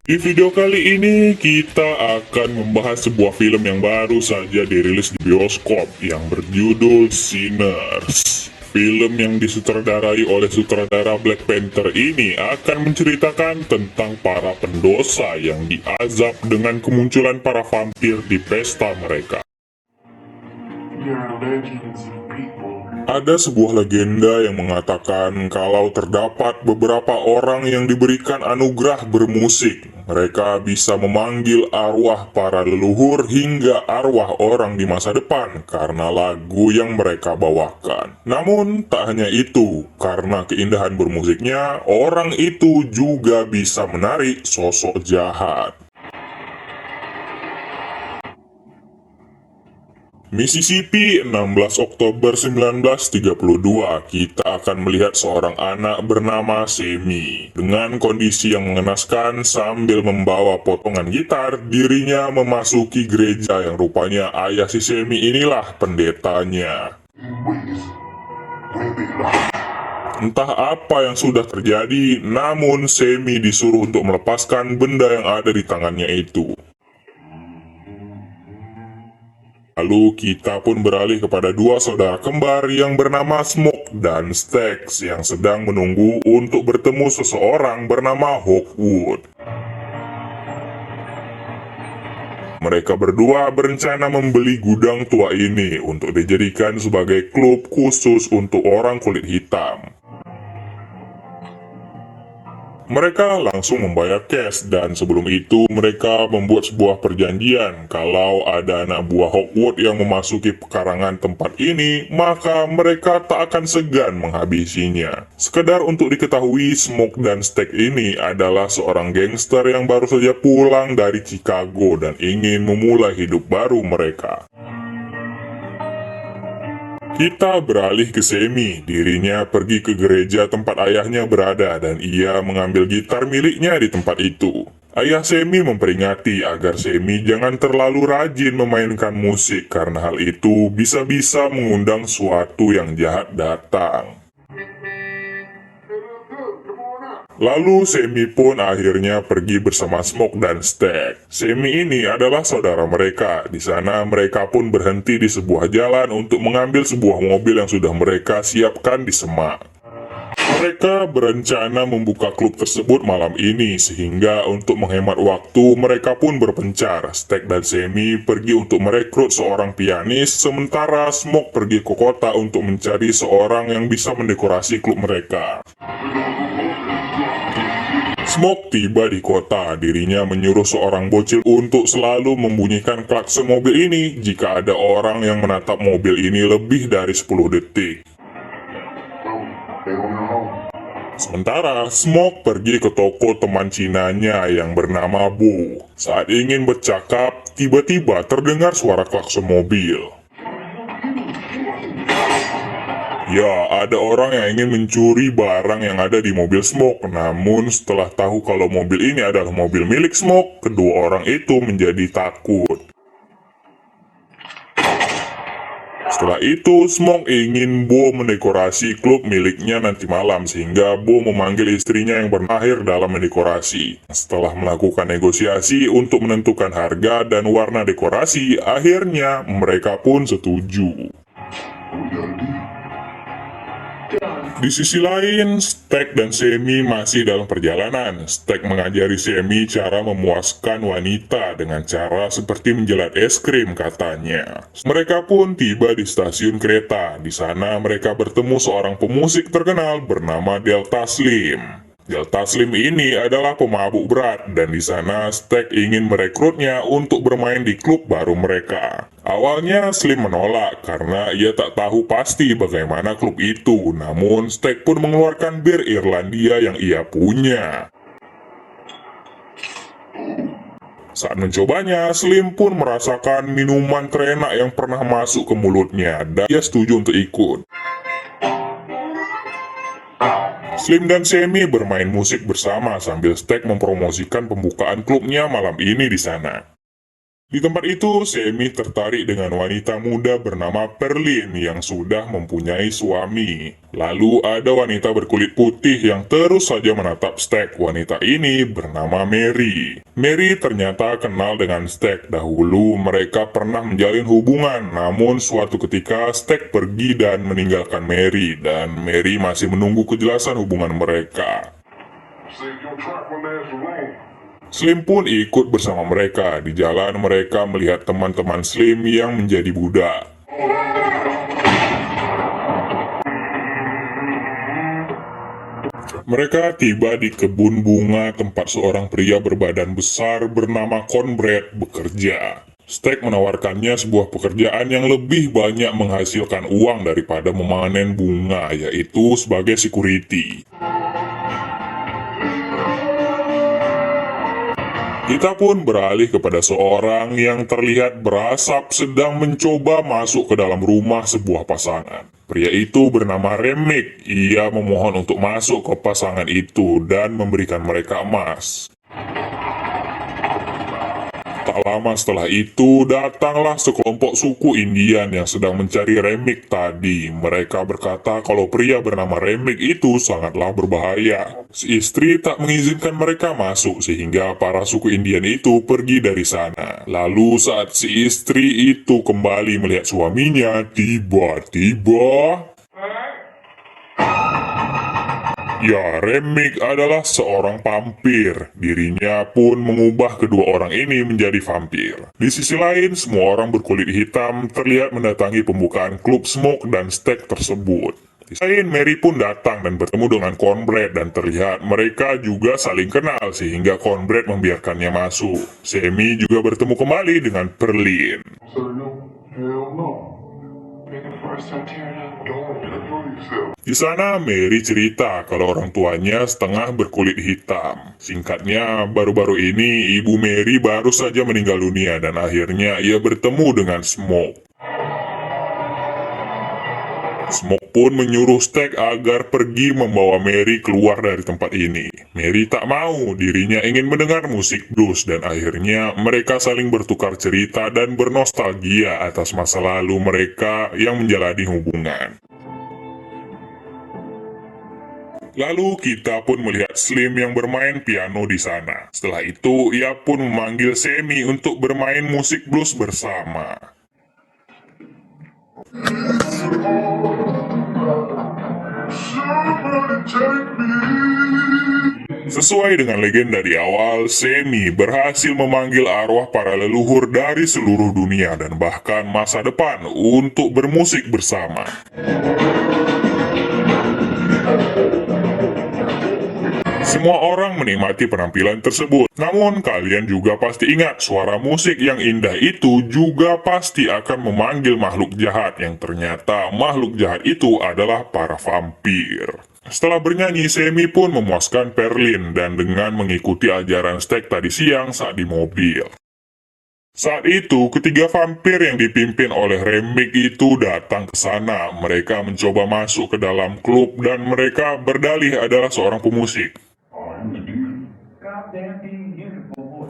Di video kali ini kita akan membahas sebuah film yang baru saja dirilis di bioskop yang berjudul Sinners. Film yang disutradarai oleh sutradara Black Panther ini akan menceritakan tentang para pendosa yang diazab dengan kemunculan para vampir di pesta mereka. Ada sebuah legenda yang mengatakan kalau terdapat beberapa orang yang diberikan anugerah bermusik. Mereka bisa memanggil arwah para leluhur hingga arwah orang di masa depan karena lagu yang mereka bawakan. Namun tak hanya itu, karena keindahan bermusiknya, orang itu juga bisa menarik sosok jahat. Mississippi, 16 Oktober 1932, kita akan melihat seorang anak bernama Semi. Dengan kondisi yang mengenaskan sambil membawa potongan gitar, dirinya memasuki gereja yang rupanya ayah si Semi inilah pendetanya. Entah apa yang sudah terjadi, namun Semi disuruh untuk melepaskan benda yang ada di tangannya itu. Lalu kita pun beralih kepada dua saudara kembar yang bernama Smoke dan Stax yang sedang menunggu untuk bertemu seseorang bernama Hawkwood. Mereka berdua berencana membeli gudang tua ini untuk dijadikan sebagai klub khusus untuk orang kulit hitam. Mereka langsung membayar cash dan sebelum itu mereka membuat sebuah perjanjian kalau ada anak buah Hawkwood yang memasuki pekarangan tempat ini, maka mereka tak akan segan menghabisinya. Sekedar untuk diketahui, Smoke dan Stack ini adalah seorang gangster yang baru saja pulang dari Chicago dan ingin memulai hidup baru mereka. Kita beralih ke Semi. Dirinya pergi ke gereja tempat ayahnya berada dan ia mengambil gitar miliknya di tempat itu. Ayah Semi memperingati agar Semi jangan terlalu rajin memainkan musik karena hal itu bisa-bisa mengundang suatu yang jahat datang. Lalu Semi pun akhirnya pergi bersama Smoke dan Stack. Semi ini adalah saudara mereka. Di sana mereka pun berhenti di sebuah jalan untuk mengambil sebuah mobil yang sudah mereka siapkan di semak. Mereka berencana membuka klub tersebut malam ini, sehingga untuk menghemat waktu mereka pun berpencar. Stack dan Semi pergi untuk merekrut seorang pianis, sementara Smoke pergi ke kota untuk mencari seorang yang bisa mendekorasi klub mereka. Smoke tiba di kota, dirinya menyuruh seorang bocil untuk selalu membunyikan klakson mobil ini jika ada orang yang menatap mobil ini lebih dari 10 detik. Sementara Smoke pergi ke toko teman Cinanya yang bernama Bu. Saat ingin bercakap, tiba-tiba terdengar suara klakson mobil. Ya, ada orang yang ingin mencuri barang yang ada di mobil Smoke. Namun setelah tahu kalau mobil ini adalah mobil milik Smoke, kedua orang itu menjadi takut. Setelah itu, Smoke ingin Bo mendekorasi klub miliknya nanti malam, sehingga Bo memanggil istrinya yang bermahir dalam mendekorasi. Setelah melakukan negosiasi untuk menentukan harga dan warna dekorasi, akhirnya mereka pun setuju. Di sisi lain, Stack dan Semi masih dalam perjalanan. Stack mengajari Semi cara memuaskan wanita dengan cara seperti menjelat es krim katanya. Mereka pun tiba di stasiun kereta. Di sana mereka bertemu seorang pemusik terkenal bernama Delta Slim. Delta Slim ini adalah pemabuk berat dan di sana Stack ingin merekrutnya untuk bermain di klub baru mereka. Awalnya Slim menolak karena ia tak tahu pasti bagaimana klub itu, namun Stack pun mengeluarkan bir Irlandia yang ia punya. Saat mencobanya, Slim pun merasakan minuman terenak yang pernah masuk ke mulutnya dan ia setuju untuk ikut. Slim dan Semi bermain musik bersama sambil Stack mempromosikan pembukaan klubnya malam ini di sana. Di tempat itu, Semi tertarik dengan wanita muda bernama Perlin yang sudah mempunyai suami. Lalu ada wanita berkulit putih yang terus saja menatap Stack. Wanita ini bernama Mary. Mary ternyata kenal dengan Stack. Dahulu mereka pernah menjalin hubungan, namun suatu ketika Stack pergi dan meninggalkan Mary, dan Mary masih menunggu kejelasan hubungan mereka. Slim pun ikut bersama mereka. Di jalan mereka melihat teman-teman Slim yang menjadi budak. Mereka tiba di kebun bunga tempat seorang pria berbadan besar bernama Cornbread bekerja. Stack menawarkannya sebuah pekerjaan yang lebih banyak menghasilkan uang daripada memanen bunga, yaitu sebagai security. Kita pun beralih kepada seorang yang terlihat berasap sedang mencoba masuk ke dalam rumah sebuah pasangan. Pria itu bernama Remik. Ia memohon untuk masuk ke pasangan itu dan memberikan mereka emas. Tak lama setelah itu, datanglah sekelompok suku Indian yang sedang mencari Remik tadi. Mereka berkata kalau pria bernama Remik itu sangatlah berbahaya. Si istri tak mengizinkan mereka masuk sehingga para suku Indian itu pergi dari sana. Lalu saat si istri itu kembali melihat suaminya, tiba-tiba... Ya, Remik adalah seorang vampir. Dirinya pun mengubah kedua orang ini menjadi vampir. Di sisi lain, semua orang berkulit hitam terlihat mendatangi pembukaan klub Smoke dan Stack tersebut. Di sisi lain, Mary pun datang dan bertemu dengan Cornbread dan terlihat mereka juga saling kenal sehingga Cornbread membiarkannya masuk. Semi juga bertemu kembali dengan Perlin. Di sana Mary cerita kalau orang tuanya setengah berkulit hitam. Singkatnya, baru-baru ini ibu Mary baru saja meninggal dunia dan akhirnya ia bertemu dengan Smoke. Smoke pun menyuruh Stack agar pergi membawa Mary keluar dari tempat ini. Mary tak mau, dirinya ingin mendengar musik blues dan akhirnya mereka saling bertukar cerita dan bernostalgia atas masa lalu mereka yang menjalani hubungan. Lalu kita pun melihat Slim yang bermain piano di sana. Setelah itu, ia pun memanggil Semi untuk bermain musik blues bersama. Sesuai dengan legenda di awal, Semi berhasil memanggil arwah para leluhur dari seluruh dunia dan bahkan masa depan untuk bermusik bersama. Semua orang menikmati penampilan tersebut. Namun kalian juga pasti ingat suara musik yang indah itu juga pasti akan memanggil makhluk jahat yang ternyata makhluk jahat itu adalah para vampir. Setelah bernyanyi, Semi pun memuaskan Perlin dan dengan mengikuti ajaran Stack tadi siang saat di mobil. Saat itu, ketiga vampir yang dipimpin oleh Remik itu datang ke sana. Mereka mencoba masuk ke dalam klub dan mereka berdalih adalah seorang pemusik.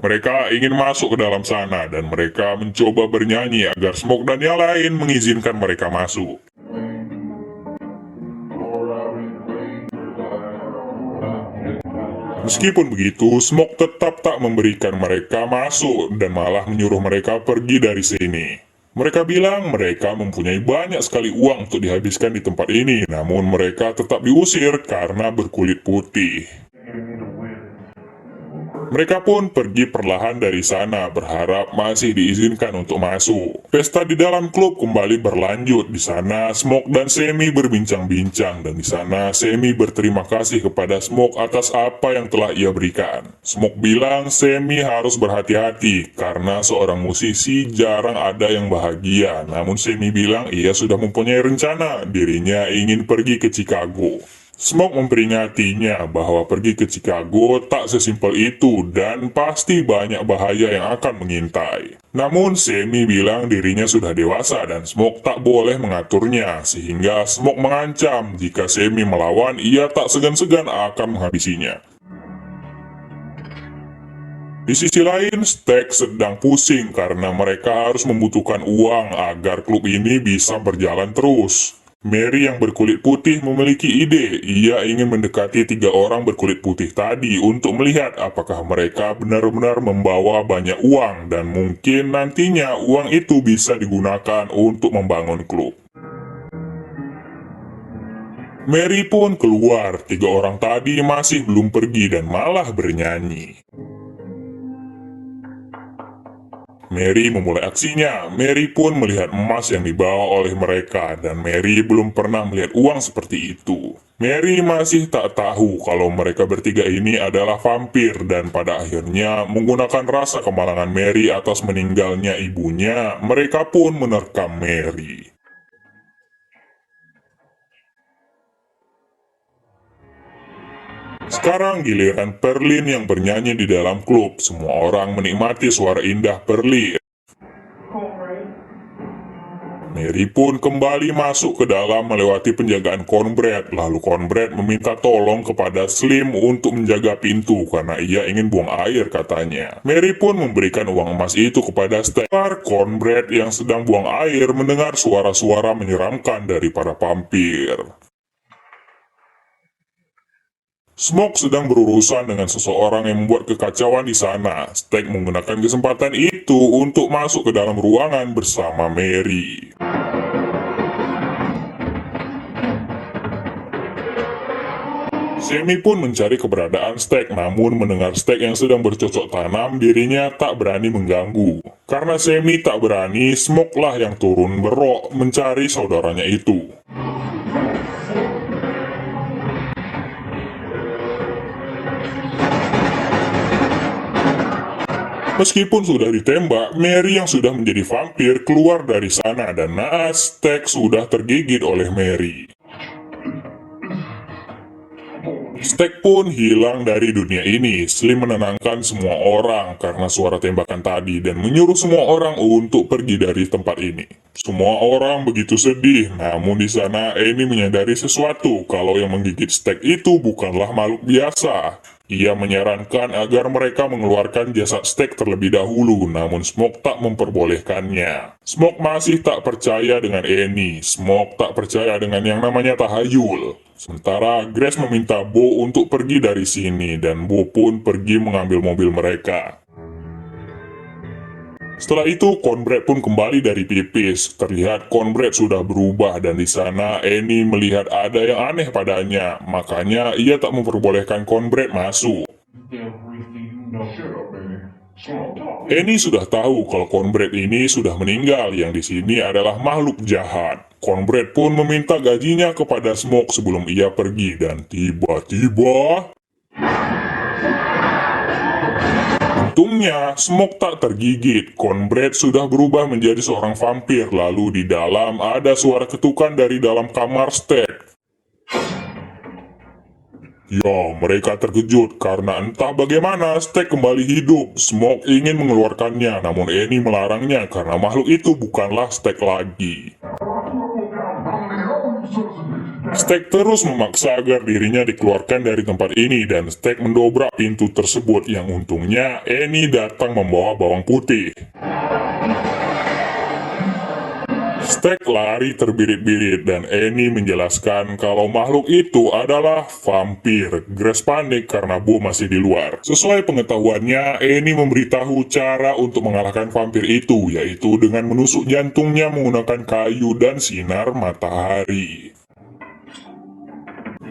Mereka ingin masuk ke dalam sana dan mereka mencoba bernyanyi agar Smoke dan yang lain mengizinkan mereka masuk. Meskipun begitu, Smoke tetap tak memberikan mereka masuk dan malah menyuruh mereka pergi dari sini. Mereka bilang mereka mempunyai banyak sekali uang untuk dihabiskan di tempat ini, namun mereka tetap diusir karena berkulit putih. Mereka pun pergi perlahan dari sana, berharap masih diizinkan untuk masuk. Pesta di dalam klub kembali berlanjut. Di sana, Smoke dan Semi berbincang-bincang, dan di sana Semi berterima kasih kepada Smoke atas apa yang telah ia berikan. Smoke bilang Semi harus berhati-hati, karena seorang musisi jarang ada yang bahagia. Namun Semi bilang ia sudah mempunyai rencana, dirinya ingin pergi ke Chicago. Smoke memperingatinya bahwa pergi ke Chicago tak sesimpel itu dan pasti banyak bahaya yang akan mengintai. Namun Semi bilang dirinya sudah dewasa dan Smoke tak boleh mengaturnya, sehingga Smoke mengancam jika Semi melawan ia tak segan-segan akan menghabisinya. Di sisi lain, Stack sedang pusing karena mereka harus membutuhkan uang agar klub ini bisa berjalan terus. Mary yang berkulit putih memiliki ide. Ia ingin mendekati 3 orang berkulit putih tadi untuk melihat apakah mereka benar-benar membawa banyak uang dan mungkin nantinya uang itu bisa digunakan untuk membangun klub. Mary pun keluar. 3 orang tadi masih belum pergi dan malah bernyanyi. Mary memulai aksinya. Mary pun melihat emas yang dibawa oleh mereka dan Mary belum pernah melihat uang seperti itu. Mary masih tak tahu kalau mereka bertiga ini adalah vampir dan pada akhirnya menggunakan rasa kemalangan Mary atas meninggalnya ibunya, mereka pun menerkam Mary. Sekarang giliran Perlin yang bernyanyi di dalam klub. Semua orang menikmati suara indah Perlin. Mary pun kembali masuk ke dalam melewati penjagaan Cornbread. Lalu Cornbread meminta tolong kepada Slim untuk menjaga pintu karena ia ingin buang air katanya. Mary pun memberikan uang emas itu kepada Stack. Cornbread yang sedang buang air mendengar suara-suara menyeramkan dari para vampir. Smoke sedang berurusan dengan seseorang yang membuat kekacauan di sana. Stack menggunakan kesempatan itu untuk masuk ke dalam ruangan bersama Mary. Semi pun mencari keberadaan Stack, namun mendengar Stack yang sedang bercocok tanam, dirinya tak berani mengganggu. Karena Semi tak berani, Smoke lah yang turun berok mencari saudaranya itu. Meskipun sudah ditembak, Mary yang sudah menjadi vampir keluar dari sana dan naas Stack sudah tergigit oleh Mary. Stack pun hilang dari dunia ini. Slim menenangkan semua orang karena suara tembakan tadi dan menyuruh semua orang untuk pergi dari tempat ini. Semua orang begitu sedih, namun di sana Annie menyadari sesuatu kalau yang menggigit Stack itu bukanlah makhluk biasa. Ia menyarankan agar mereka mengeluarkan jasad Stack terlebih dahulu, namun Smoke tak memperbolehkannya. Smoke masih tak percaya dengan Annie. Smoke tak percaya dengan yang namanya tahayul. Sementara Grace meminta Bo untuk pergi dari sini dan Bo pun pergi mengambil mobil mereka. Setelah itu, Cornbread pun kembali dari pipis. Terlihat Cornbread sudah berubah dan di sana Annie melihat ada yang aneh padanya. Makanya ia tak memperbolehkan Cornbread masuk. Annie sudah tahu kalau Cornbread ini sudah meninggal, yang di sini adalah makhluk jahat. Cornbread pun meminta gajinya kepada Smoke sebelum ia pergi dan tiba-tiba untungnya, Smoke tak tergigit. Cornbread sudah berubah menjadi seorang vampir. Lalu di dalam ada suara ketukan dari dalam kamar Stack. Ya, mereka terkejut karena entah bagaimana Stack kembali hidup. Smoke ingin mengeluarkannya, namun Annie melarangnya karena makhluk itu bukanlah Stack lagi. Stack terus memaksa agar dirinya dikeluarkan dari tempat ini dan Stack mendobrak pintu tersebut yang untungnya Annie datang membawa bawang putih. Stack lari terbirit-birit dan Annie menjelaskan kalau makhluk itu adalah vampir. Grace panik karena Bo masih di luar. Sesuai pengetahuannya, Annie memberitahu cara untuk mengalahkan vampir itu, yaitu dengan menusuk jantungnya menggunakan kayu dan sinar matahari.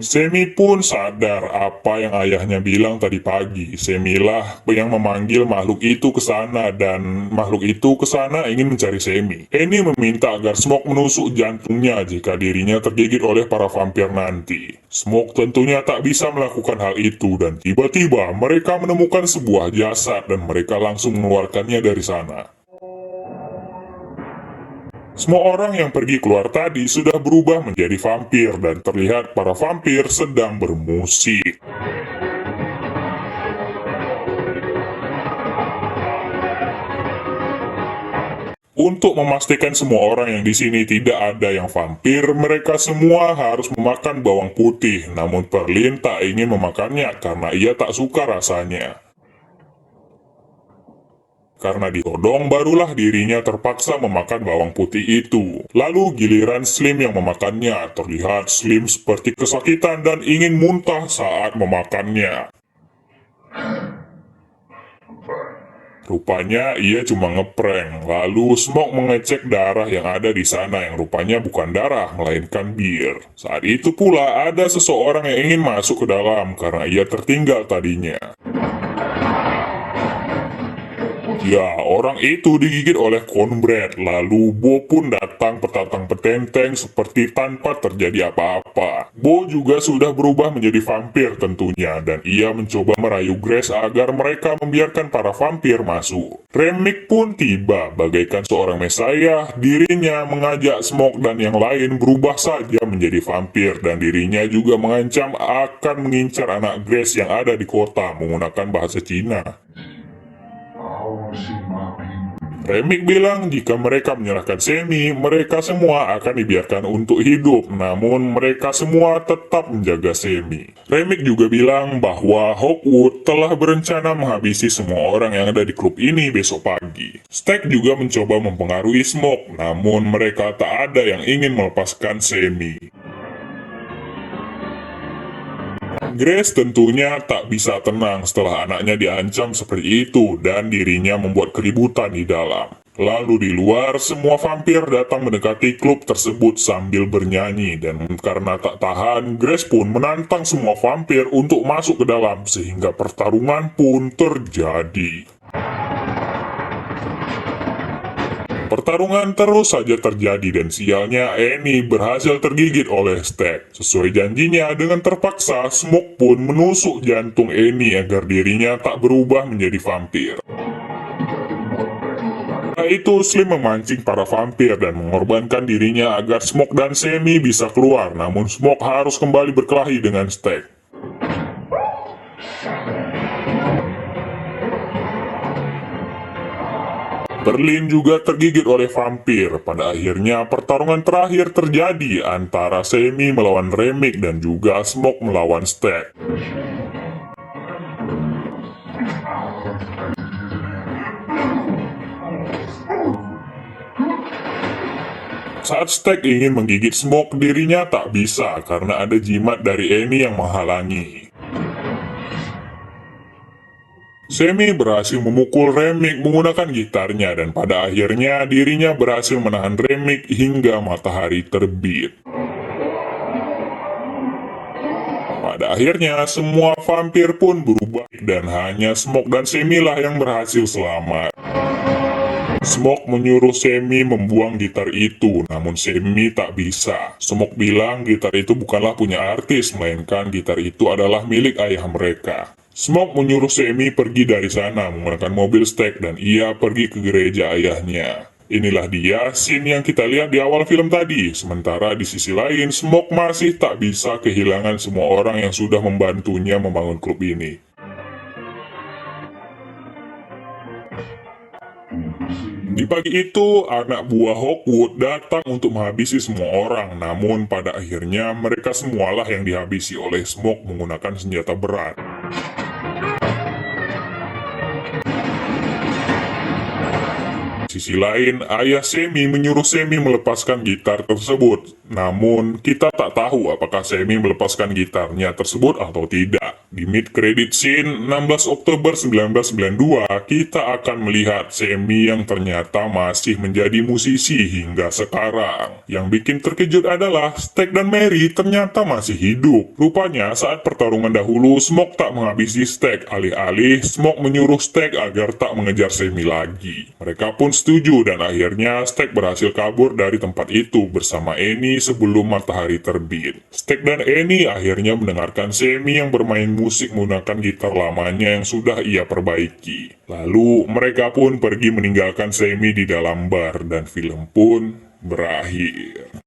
Semi pun sadar apa yang ayahnya bilang tadi pagi. Semilah yang memanggil makhluk itu ke sana dan makhluk itu ke sana ingin mencari Semi. Annie meminta agar Smoke menusuk jantungnya jika dirinya tergigit oleh para vampir nanti. Smoke tentunya tak bisa melakukan hal itu dan tiba-tiba mereka menemukan sebuah jasad dan mereka langsung mengeluarkannya dari sana. Semua orang yang pergi keluar tadi sudah berubah menjadi vampir dan terlihat para vampir sedang bermusik. Untuk memastikan semua orang yang di sini tidak ada yang vampir, mereka semua harus memakan bawang putih. Namun Perlin tak ingin memakannya karena ia tak suka rasanya. Karena ditodong barulah dirinya terpaksa memakan bawang putih itu. Lalu giliran Slim yang memakannya. Terlihat Slim seperti kesakitan dan ingin muntah saat memakannya. Rupanya ia cuma ngeprank. Lalu Smoke mengecek darah yang ada di sana yang rupanya bukan darah melainkan bir. Saat itu pula ada seseorang yang ingin masuk ke dalam karena ia tertinggal tadinya. Ya, orang itu digigit oleh Cornbread, lalu Bo pun datang petantang petenteng seperti tanpa terjadi apa-apa. Bo juga sudah berubah menjadi vampir tentunya, dan ia mencoba merayu Grace agar mereka membiarkan para vampir masuk. Remick pun tiba, bagaikan seorang mesayah, dirinya mengajak Smoke dan yang lain berubah saja menjadi vampir, dan dirinya juga mengancam akan mengincar anak Grace yang ada di kota menggunakan bahasa Cina. Remick bilang jika mereka menyerahkan Semi, mereka semua akan dibiarkan untuk hidup, namun mereka semua tetap menjaga Semi. Remick juga bilang bahwa Hawkwood telah berencana menghabisi semua orang yang ada di klub ini besok pagi. Stack juga mencoba mempengaruhi Smoke, namun mereka tak ada yang ingin melepaskan Semi. Grace tentunya tak bisa tenang setelah anaknya diancam seperti itu dan dirinya membuat keributan di dalam. Lalu di luar, semua vampir datang mendekati klub tersebut sambil bernyanyi dan karena tak tahan, Grace pun menantang semua vampir untuk masuk ke dalam sehingga pertarungan pun terjadi. Pertarungan terus saja terjadi dan sialnya Annie berhasil tergigit oleh Stack. Sesuai janjinya, dengan terpaksa Smoke pun menusuk jantung Annie agar dirinya tak berubah menjadi vampir. Setelah itu Slim memancing para vampir dan mengorbankan dirinya agar Smoke dan Semi bisa keluar, namun Smoke harus kembali berkelahi dengan Stack. Berlin juga tergigit oleh vampir. Pada akhirnya pertarungan terakhir terjadi antara Semi melawan Remick dan juga Smoke melawan Stack. Saat Stack ingin menggigit Smoke, dirinya tak bisa karena ada jimat dari Annie yang menghalangi. Semi berhasil memukul Remick menggunakan gitarnya dan pada akhirnya dirinya berhasil menahan Remick hingga matahari terbit. Pada akhirnya semua vampir pun berubah dan hanya Smoke dan Semi lah yang berhasil selamat. Smoke menyuruh Semi membuang gitar itu, namun Semi tak bisa. Smoke bilang gitar itu bukanlah punya artis, melainkan gitar itu adalah milik ayah mereka. Smoke menyuruh Semi pergi dari sana menggunakan mobil Stack dan ia pergi ke gereja ayahnya. Inilah dia scene yang kita lihat di awal film tadi. Sementara di sisi lain, Smoke masih tak bisa kehilangan semua orang yang sudah membantunya membangun klub ini. Di pagi itu, anak buah Hawkwood datang untuk menghabisi semua orang, namun pada akhirnya mereka semualah yang dihabisi oleh Smoke menggunakan senjata berat. Di sisi lain, ayah Semi menyuruh Semi melepaskan gitar tersebut. Namun, kita tak tahu apakah Semi melepaskan gitarnya tersebut atau tidak. Di mid-credit scene 16 Oktober 1992, kita akan melihat Semi yang ternyata masih menjadi musisi hingga sekarang. Yang bikin terkejut adalah Stack dan Mary ternyata masih hidup. Rupanya saat pertarungan dahulu, Smoke tak menghabisi Stack. Alih-alih, Smoke menyuruh Stack agar tak mengejar Semi lagi. Mereka pun setuju dan akhirnya Stack berhasil kabur dari tempat itu bersama Annie sebelum matahari terbit. Stack dan Annie akhirnya mendengarkan Semi yang bermain musik menggunakan gitar lamanya yang sudah ia perbaiki. Lalu mereka pun pergi meninggalkan Semi di dalam bar dan film pun berakhir.